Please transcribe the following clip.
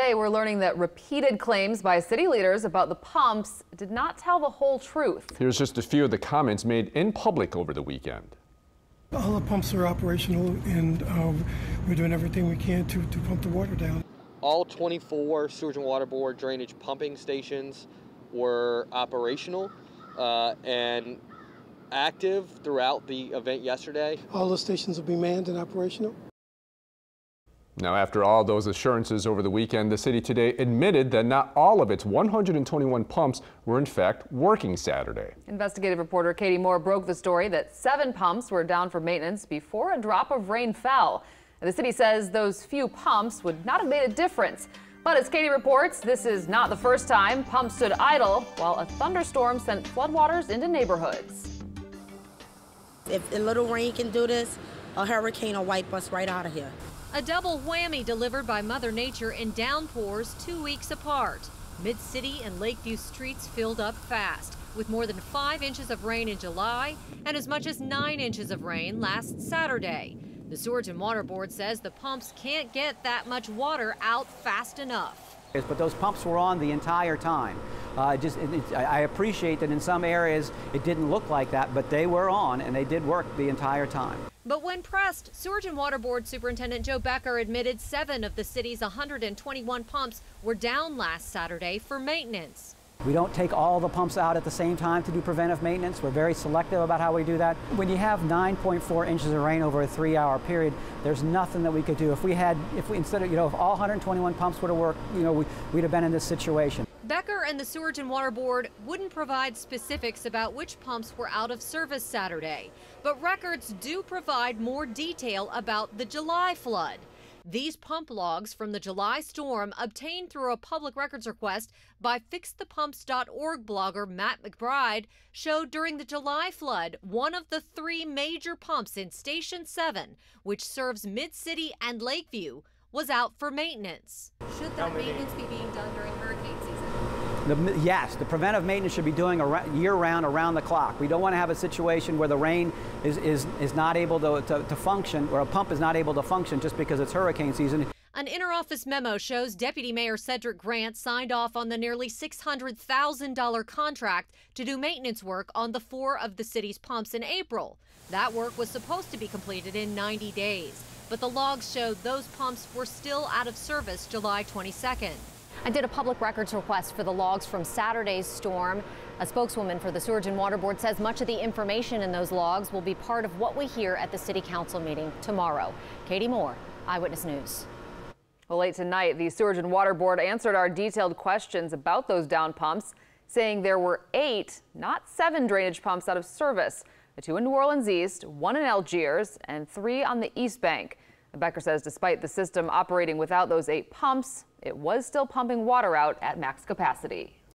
Today, we're learning that repeated claims by city leaders about the pumps did not tell the whole truth. Here's just a few of the comments made in public over the weekend. All the pumps are operational, and we're doing everything we can to pump the water down. All 24 Sewage and Water Board drainage pumping stations were operational and active throughout the event yesterday. All the stations will be manned and operational. Now, after all those assurances over the weekend, the city today admitted that not all of its 121 pumps were in fact working Saturday. Investigative reporter Katie Moore broke the story that 7 pumps were down for maintenance before a drop of rain fell. The city says those few pumps would not have made a difference. But as Katie reports, this is not the first time pumps stood idle while a thunderstorm sent floodwaters into neighborhoods. If a little rain can do this, a hurricane will wipe us right out of here. A double whammy delivered by Mother Nature in downpours 2 weeks apart. Mid-City and Lakeview streets filled up fast, with more than 5 inches of rain in July and as much as 9 inches of rain last Saturday. The Sewage and Water Board says the pumps can't get that much water out fast enough. But those pumps were on the entire time. I appreciate that in some areas it didn't look like that, but they were on and they did work the entire time. But when pressed, Sewage and Water Board Superintendent Joe Becker admitted 7 of the city's 121 pumps were down last Saturday for maintenance. We don't take all the pumps out at the same time to do preventive maintenance. We're very selective about how we do that. When you have 9.4 inches of rain over a 3-hour period, there's nothing that we could do. If we instead of, if all 121 pumps would have worked, we'd have been in this situation. Becker and the Sewage and Water Board wouldn't provide specifics about which pumps were out of service Saturday, but records do provide more detail about the July flood. These pump logs from the July storm, obtained through a public records request by FixThePumps.org blogger Matt McBride, showed during the July flood, one of the 3 major pumps in Station 7, which serves Mid-City and Lakeview, was out for maintenance. Should that maintenance be being done during hurricane season? Yes, the preventive maintenance should be doing year-round, around the clock. We don't want to have a situation where the rain is not able to function, or a pump is not able to function just because it's hurricane season. An interoffice memo shows Deputy Mayor Cedric Grant signed off on the nearly $600,000 contract to do maintenance work on the 4 of the city's pumps in April. That work was supposed to be completed in 90 days, but the logs showed those pumps were still out of service July 22nd. I did a public records request for the logs from Saturday's storm. A spokeswoman for the Sewage and Water Board says much of the information in those logs will be part of what we hear at the City Council meeting tomorrow. Katie Moore, Eyewitness News. Well, late tonight, the Sewage and Water Board answered our detailed questions about those down pumps, saying there were 8, not 7 drainage pumps out of service. The 2 in New Orleans East, 1 in Algiers, and 3 on the East Bank. Becker says despite the system operating without those 8 pumps, it was still pumping water out at max capacity.